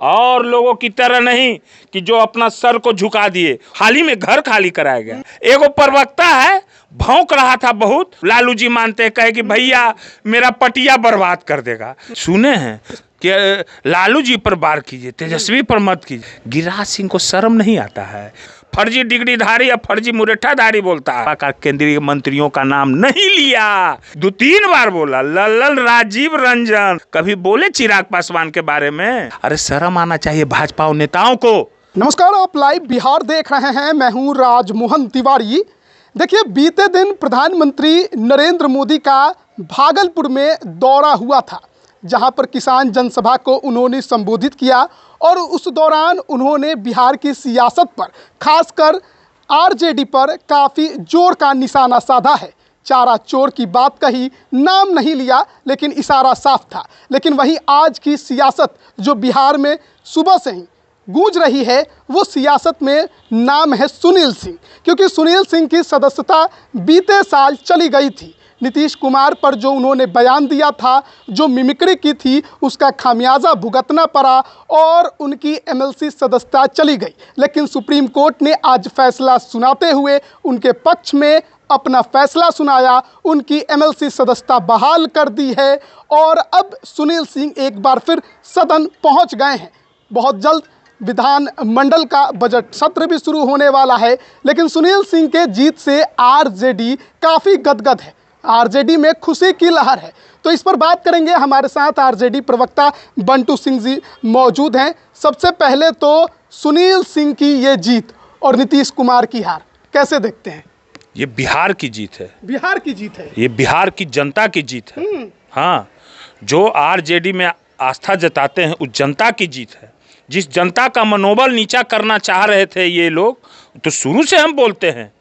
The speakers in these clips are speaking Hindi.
और लोगों की तरह नहीं कि जो अपना सर को झुका दिए। हाल ही में घर खाली कराया गया। एगो प्रवक्ता है, भौंक रहा था बहुत, लालू जी मानते हैं, कहे कि भैया मेरा पटिया बर्बाद कर देगा। सुने हैं कि लालू जी पर वार कीजिए, तेजस्वी पर मत कीजिए। गिरिराज सिंह को शर्म नहीं आता है? फर्जी डिग्रीधारी या फर्जी मुरेठाधारी बोलता है। केंद्रीय मंत्रियों का नाम नहीं लिया, 2-3 बार बोला। लल्लन राजीव रंजन, कभी बोले चिराग पासवान के बारे में? अरे शर्म आना चाहिए भाजपा नेताओं को। नमस्कार, आप लाइव बिहार देख रहे हैं। मैं हूं राजमोहन तिवारी। देखिए, बीते दिन प्रधानमंत्री नरेंद्र मोदी का भागलपुर में दौरा हुआ था, जहां पर किसान जनसभा को उन्होंने संबोधित किया और उस दौरान उन्होंने बिहार की सियासत पर, खासकर आरजेडी पर काफ़ी जोर का निशाना साधा है। चारा चोर की बात कही, नाम नहीं लिया, लेकिन इशारा साफ था। लेकिन वहीं आज की सियासत जो बिहार में सुबह से ही गूंज रही है, वो सियासत में नाम है सुनील सिंह, क्योंकि सुनील सिंह की सदस्यता बीते साल चली गई थी। नीतीश कुमार पर जो उन्होंने बयान दिया था, जो मिमिक्री की थी, उसका खामियाजा भुगतना पड़ा और उनकी एमएलसी सदस्यता चली गई। लेकिन सुप्रीम कोर्ट ने आज फैसला सुनाते हुए उनके पक्ष में अपना फैसला सुनाया, उनकी एमएलसी सदस्यता बहाल कर दी है और अब सुनील सिंह एक बार फिर सदन पहुंच गए हैं। बहुत जल्द विधान मंडल का बजट सत्र भी शुरू होने वाला है, लेकिन सुनील सिंह के जीत से आरजेडी काफ़ी गदगद है। आरजेडी में खुशी की लहर है। तो इस पर बात करेंगे। हमारे साथ आरजेडी प्रवक्ता बंटू सिंह जी मौजूद हैं। सबसे पहले तो सुनील सिंह की ये जीत और नीतीश कुमार की हार कैसे देखते हैं? ये बिहार की जीत है। बिहार की जीत है, ये बिहार की जनता की जीत है। हाँ, जो आरजेडी में आस्था जताते हैं उस जनता की जीत है। जिस जनता का मनोबल नीचा करना चाह रहे थे ये लोग, तो शुरू से हम बोलते हैं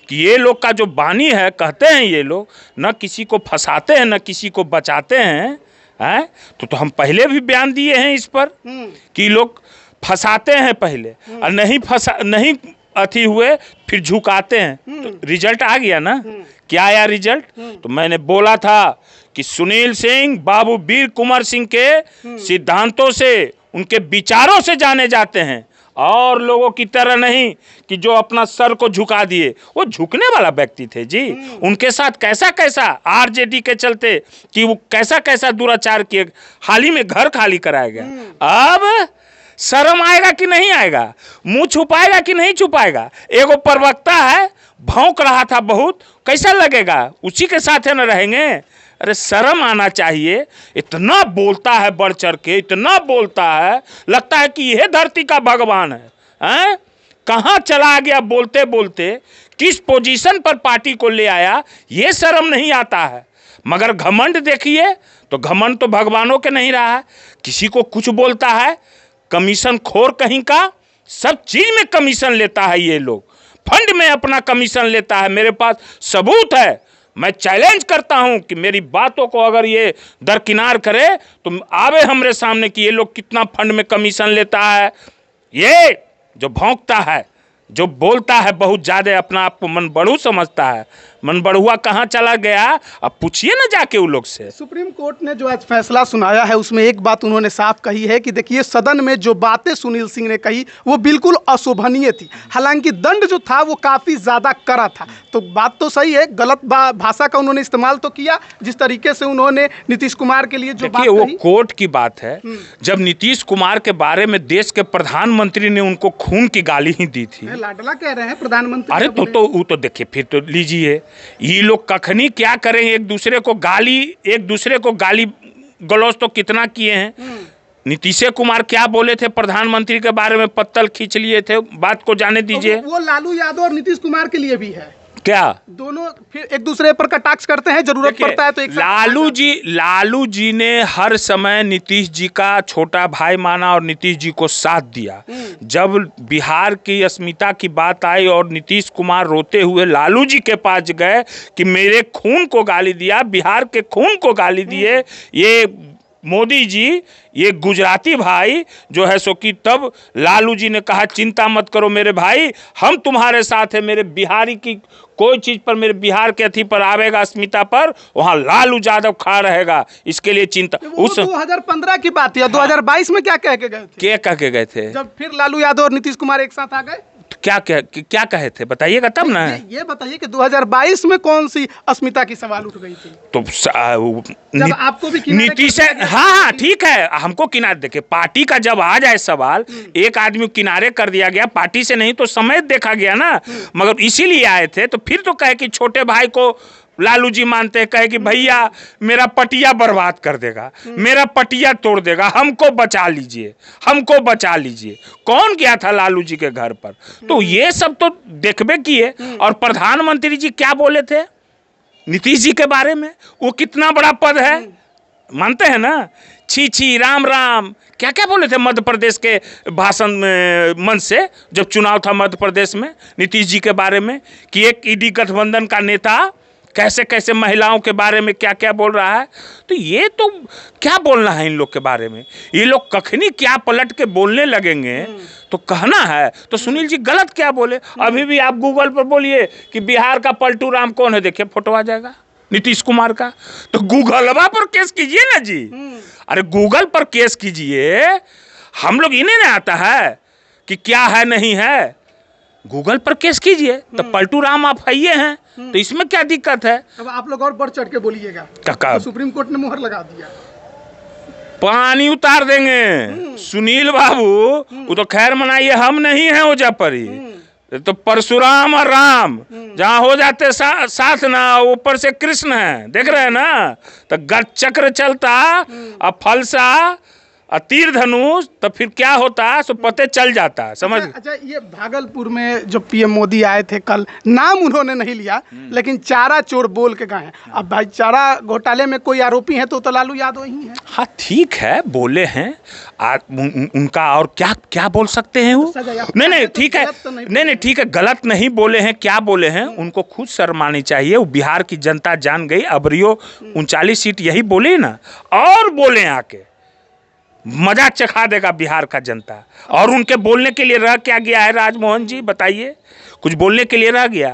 कि ये लोग का जो बानी है, कहते हैं ये लोग न किसी को फंसाते हैं न किसी को बचाते हैं। तो हम पहले भी बयान दिए हैं इस पर कि लोग फंसाते हैं पहले और नहीं अथी हुए फिर झुकाते हैं। तो रिजल्ट आ गया ना। क्या आया रिजल्ट? तो मैंने बोला था कि सुनील सिंह बाबू वीर कुंवर सिंह के सिद्धांतों से, उनके विचारों से जाने जाते हैं और लोगों की तरह नहीं कि जो अपना सर को झुका दिए। वो झुकने वाला व्यक्ति थे जी। उनके साथ कैसा कैसा आरजेडी के चलते कि वो कैसा कैसा दुराचार किए। हाल ही में घर खाली कराया गया। अब शर्म आएगा कि नहीं आएगा? मुंह छुपाएगा कि नहीं छुपाएगा? एगो प्रवक्ता है, भौंक रहा था बहुत, कैसा लगेगा? उसी के साथ है न रहेंगे? अरे शर्म आना चाहिए। इतना बोलता है बढ़ चढ़ के, इतना बोलता है, लगता है कि यह धरती का भगवान है। कहाँ चला गया बोलते बोलते, किस पोजीशन पर पार्टी को ले आया, ये शर्म नहीं आता है। मगर घमंड देखिए, तो घमंड तो भगवानों के नहीं रहा है। किसी को कुछ बोलता है, कमीशन खोर कहीं का, सब चीज में कमीशन लेता है ये लोग। फंड में अपना कमीशन लेता है। मेरे पास सबूत है। मैं चैलेंज करता हूं कि मेरी बातों को अगर ये दरकिनार करे तो आवे हमरे सामने कि ये लोग कितना फंड में कमीशन लेता है। ये जो भौंकता है, जो बोलता है बहुत ज़्यादा, अपना आप को मन बढ़ू समझता है। मन बढ़ुआ कहाँ चला गया? अब पूछिए ना जाके उन लोग से। सुप्रीम कोर्ट ने जो आज फैसला सुनाया है, उसमें एक बात उन्होंने साफ कही है कि देखिए, सदन में जो बातें सुनील सिंह ने कही वो बिल्कुल अशोभनीय थी। हालांकि दंड जो था वो काफ़ी ज़्यादा कड़ा था। तो बात तो सही है, गलत भाषा का उन्होंने इस्तेमाल तो किया। जिस तरीके से उन्होंने नीतीश कुमार के लिए जो बात वो कोर्ट की बात है। जब नीतीश कुमार के बारे में देश के प्रधानमंत्री ने उनको खून की गाली ही दी थी। लाडला कह रहे हैं प्रधानमंत्री। अरे तो देखिए, फिर तो लीजिए, ये लोग कखनी क्या करें, एक दूसरे को गाली गलौज तो कितना किए हैं। नीतीश कुमार क्या बोले थे प्रधानमंत्री के बारे में, पत्तल खींच लिए थे। बात को जाने दीजिए। वो लालू यादव और नीतीश कुमार के लिए भी है क्या? दोनों फिर एक दूसरे पर कटाक्ष करते हैं, जरूरत पड़ता है तो एक लालू जी ने हर समय नीतीश जी का छोटा भाई माना और नीतीश जी को साथ दिया। जब बिहार की अस्मिता की बात आई और नीतीश कुमार रोते हुए लालू जी के पास गए कि मेरे खून को गाली दिया, बिहार के खून को गाली दिए, ये मोदी जी, ये गुजराती भाई जो है सो कि तब लालू जी ने कहा चिंता मत करो मेरे भाई, हम तुम्हारे साथ है, मेरे बिहारी की कोई चीज पर, मेरे बिहार के अथी पर आवेगा, अस्मिता पर, वहां लालू यादव खड़ा रहेगा, इसके लिए चिंता। उस 2015 की बात है। 2022 में क्या कह के गए थे? क्या कह के गए थे? जब फिर लालू यादव और नीतीश कुमार एक साथ आ गए, क्या कहे थे बताइएगा तब ना। ये बताइए कि 2022 में कौन सी अस्मिता की सवाल उठ गई थी? तो जब आपको भी नीतीश है, हाँ ठीक है, हमको किनारे देखे, पार्टी का जब आ जाए सवाल, एक आदमी किनारे कर दिया गया, पार्टी से नहीं तो समेत देखा गया ना, मगर इसीलिए आए थे। तो फिर तो कहे कि छोटे भाई को लालू जी मानते हैं, कहे कि भैया मेरा पटिया बर्बाद कर देगा, मेरा पटिया तोड़ देगा, हमको बचा लीजिए, हमको बचा लीजिए। कौन गया था लालू जी के घर पर? तो ये सब तो देखबे किए। और प्रधानमंत्री जी क्या बोले थे नीतीश जी के बारे में? वो कितना बड़ा पद है, मानते हैं ना? छी छी राम राम, क्या क्या बोले थे मध्य प्रदेश के भाषण में, मंच से, जब चुनाव था मध्य प्रदेश में, नीतीश जी के बारे में, कि एक ईडी गठबंधन का नेता कैसे कैसे महिलाओं के बारे में क्या क्या बोल रहा है। तो ये तो क्या बोलना है इन लोग के बारे में? ये लोग कखनी क्या पलट के बोलने लगेंगे तो कहना है। तो सुनील जी गलत क्या बोले? अभी भी आप गूगल पर बोलिए कि बिहार का पलटू राम कौन है, देखिए फोटो आ जाएगा नीतीश कुमार का। तो गूगलवा पर केस कीजिए ना जी, अरे गूगल पर केस कीजिए। हम लोग इन्हें नहीं आता है कि क्या है नहीं है, गूगल पर केस कीजिए। तो पलटू राम आप आइए हैं, तो इसमें क्या दिक्कत है? अब आप लोग और बढ़ चढ़ के बोलिएगा, तो सुप्रीम कोर्ट ने मुहर लगा दिया, पानी उतार देंगे सुनील बाबू। वो तो खैर मनाइए, हम नहीं हैं ओजा पर ही। तो परशुराम और राम जहाँ हो जाते साथ ना, ऊपर से कृष्ण है, देख रहे हैं ना? तो गज चक्र चलता और फलसा और तीर धनुष, तो फिर क्या होता है सो पते चल जाता है, समझ। अच्छा, ये भागलपुर में जो पीएम मोदी आए थे कल, नाम उन्होंने नहीं लिया, लेकिन चारा चोर बोल के गए हैं। अब भाई चारा घोटाले में कोई आरोपी है तो लालू यादव ही है। हाँ ठीक है, बोले हैं, उनका और क्या क्या बोल सकते हैं वो? नहीं ठीक है, नहीं ठीक है, गलत नहीं बोले हैं, क्या बोले हैं उनको खुद शर्मानी चाहिए। वो बिहार की जनता जान गई, अबरियो 39 सीट यही बोले ना, और बोले आके मजा चखा देगा बिहार का जनता। और उनके बोलने के लिए रह क्या गया है राजमोहन जी, बताइए? कुछ बोलने के लिए रह गया?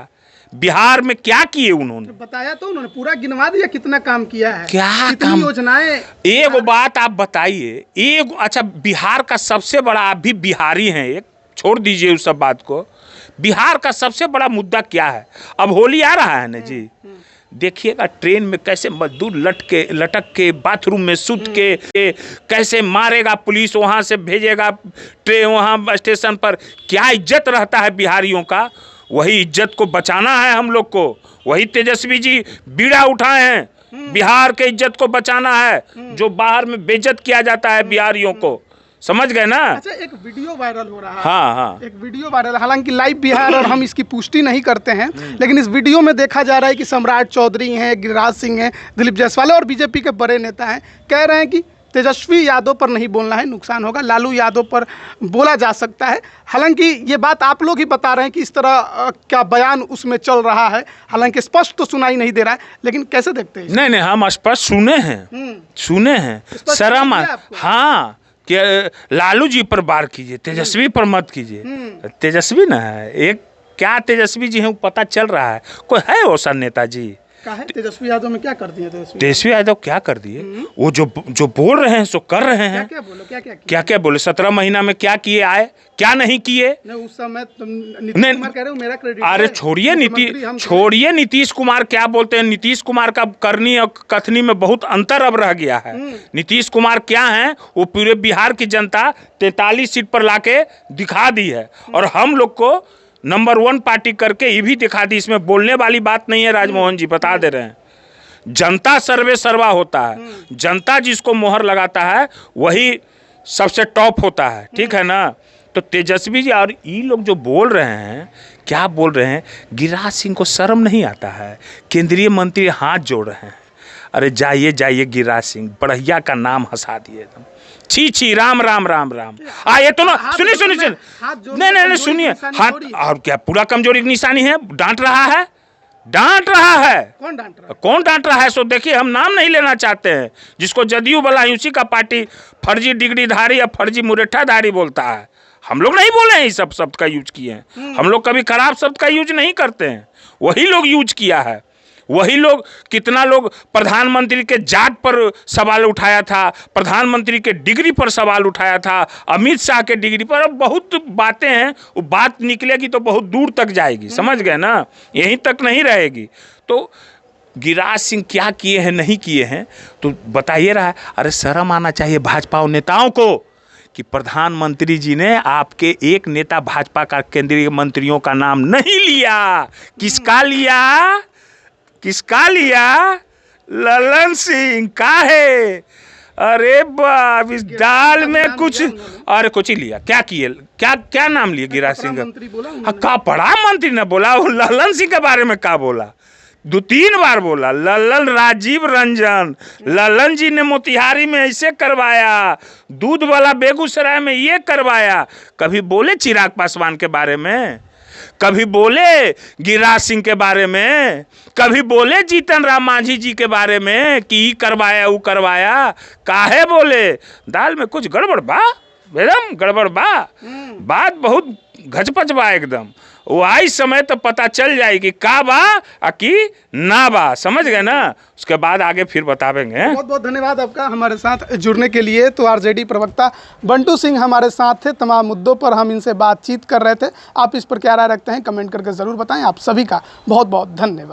बिहार में क्या किए उन्होंने? बताया तो उन्होंने, पूरा गिनवा दिया कितना काम किया है, क्या काम, योजनाएं। एक बात आप बताइए, एक अच्छा, बिहार का सबसे बड़ा, आप भी बिहारी हैं, एक छोड़ दीजिए उस सब बात को, बिहार का सबसे बड़ा मुद्दा क्या है? अब होली आ रहा है ना जी, देखिएगा ट्रेन में कैसे मजदूर लटक के बाथरूम में सुत के कैसे मारेगा पुलिस, वहाँ से भेजेगा ट्रेन वहाँ स्टेशन पर। क्या इज्जत रहता है बिहारियों का, वही इज्जत को बचाना है हम लोग को। वही तेजस्वी जी बीड़ा उठाए हैं, बिहार के इज्जत को बचाना है, जो बाहर में बेइज्जत किया जाता है बिहारियों को, समझ गए ना? अच्छा, एक वीडियो वायरल हो रहा है। हाँ, एक वीडियो वायरल, हालांकि लाइव बिहार और हम इसकी पुष्टि नहीं करते हैं, लेकिन इस वीडियो में देखा जा रहा है कि सम्राट चौधरी हैं, गिरिराज सिंह हैं, दिलीप जायसवाल और बीजेपी के बड़े नेता हैं, कह रहे हैं कि तेजस्वी यादव पर नहीं बोलना है, नुकसान होगा, लालू यादव पर बोला जा सकता है। हालांकि ये बात आप लोग ही बता रहे हैं कि इस तरह का बयान उसमें चल रहा है, हालांकि स्पष्ट तो सुनाई नहीं दे रहा है, लेकिन कैसे देखते हैं? नहीं, हम स्पष्ट सुने हैं, शर्म। हाँ, कि लालू जी पर बार कीजिए, तेजस्वी पर मत कीजिए। तेजस्वी ना है, एक क्या तेजस्वी जी हैं पता चल रहा है, कोई है ऐसा नेताजी? तेजस्वी यादव में क्या कर दिए? तेजस्वी यादव क्या कर दिए? वो जो बोल रहे हैं सो कर रहे हैं। क्या बोले? 17 महीना में क्या किए आए, क्या नहीं किए? उस समय नीतीश कुमार कह रहे हो मेरा क्रेडिट। अरे छोड़िए नीतीश कुमार क्या बोलते हैं। नीतीश कुमार का करनी और कथनी में बहुत अंतर अब रह गया है। नीतीश कुमार क्या है, वो पूरे बिहार की जनता 43 सीट पर लाके दिखा दी है, और हम लोग को नंबर 1 पार्टी करके ये भी दिखा दी। इसमें बोलने वाली बात नहीं है राजमोहन जी, बता दे रहे हैं। जनता सर्वे सर्वा होता है, जनता जिसको मोहर लगाता है वही सबसे टॉप होता है, ठीक है ना? तो तेजस्वी जी और ये लोग जो बोल रहे हैं, क्या बोल रहे हैं? गिरिराज सिंह को शर्म नहीं आता है, केंद्रीय मंत्री हाथ जोड़ रहे हैं। अरे जाइए गिरिराज सिंह, बढ़िया का नाम हंसा दिए एकदम। छी राम राम राम राम। ये तो ना सुनिए नहीं सुनिए, हाथ और क्या पूरा कमजोरी की निशानी है? डांट रहा है, डांट रहा है। कौन डांट रहा है? कौन डांट रहा है? सो देखिए, हम नाम नहीं लेना चाहते हैं, जिसको जदयू वाला उसी का पार्टी फर्जी डिग्रीधारी या फर्जी मुरेठाधारी बोलता है। हम लोग नहीं बोले हैं इस सब शब्द का यूज किए हैं। हम लोग कभी खराब शब्द का यूज नहीं करते हैं, वही लोग यूज किया है। वही लोग, कितना लोग प्रधानमंत्री के जात पर सवाल उठाया था, प्रधानमंत्री के डिग्री पर सवाल उठाया था, अमित शाह के डिग्री पर। अब बहुत बातें हैं, वो बात निकलेगी तो बहुत दूर तक जाएगी, समझ गए ना, यहीं तक नहीं रहेगी। तो गिरिराज सिंह क्या किए हैं, नहीं किए हैं, तो बताइए रहा है। अरे शर्म आना चाहिए भाजपा नेताओं को कि प्रधानमंत्री जी ने आपके एक नेता भाजपा का केंद्रीय मंत्रियों का नाम नहीं लिया। किसका लिया? किसका लिया? ललन सिंह का है। अरे बाप, इस दाल में कुछ, अरे कुछ ही लिया। क्या किए? क्या नाम लिया गिरिराज सिंह का? का बड़ा मंत्री ने बोला? वो ललन सिंह के बारे में क्या बोला? 2-3 बार बोला। ललन राजीव रंजन, ललन जी ने मोतिहारी में ऐसे करवाया, दूध वाला बेगूसराय में ये करवाया। कभी बोले चिराग पासवान के बारे में? कभी बोले गिरिराज सिंह के बारे में? कभी बोले जीतन राम मांझी जी के बारे में कि ये करवाया वो करवाया? काहे बोले? दाल में कुछ गड़बड़ बा, एकदम गड़बड़ बा। बात बहुत घचपच बा एकदम। वो आई समय तो पता चल जाएगी का बा आ कि ना बा, समझ गए ना। उसके बाद आगे फिर बतावेंगे। बहुत बहुत धन्यवाद आपका हमारे साथ जुड़ने के लिए। तो आरजेडी प्रवक्ता बंटू सिंह हमारे साथ थे, तमाम मुद्दों पर हम इनसे बातचीत कर रहे थे। आप इस पर क्या राय रखते हैं कमेंट करके ज़रूर बताएं। आप सभी का बहुत बहुत धन्यवाद।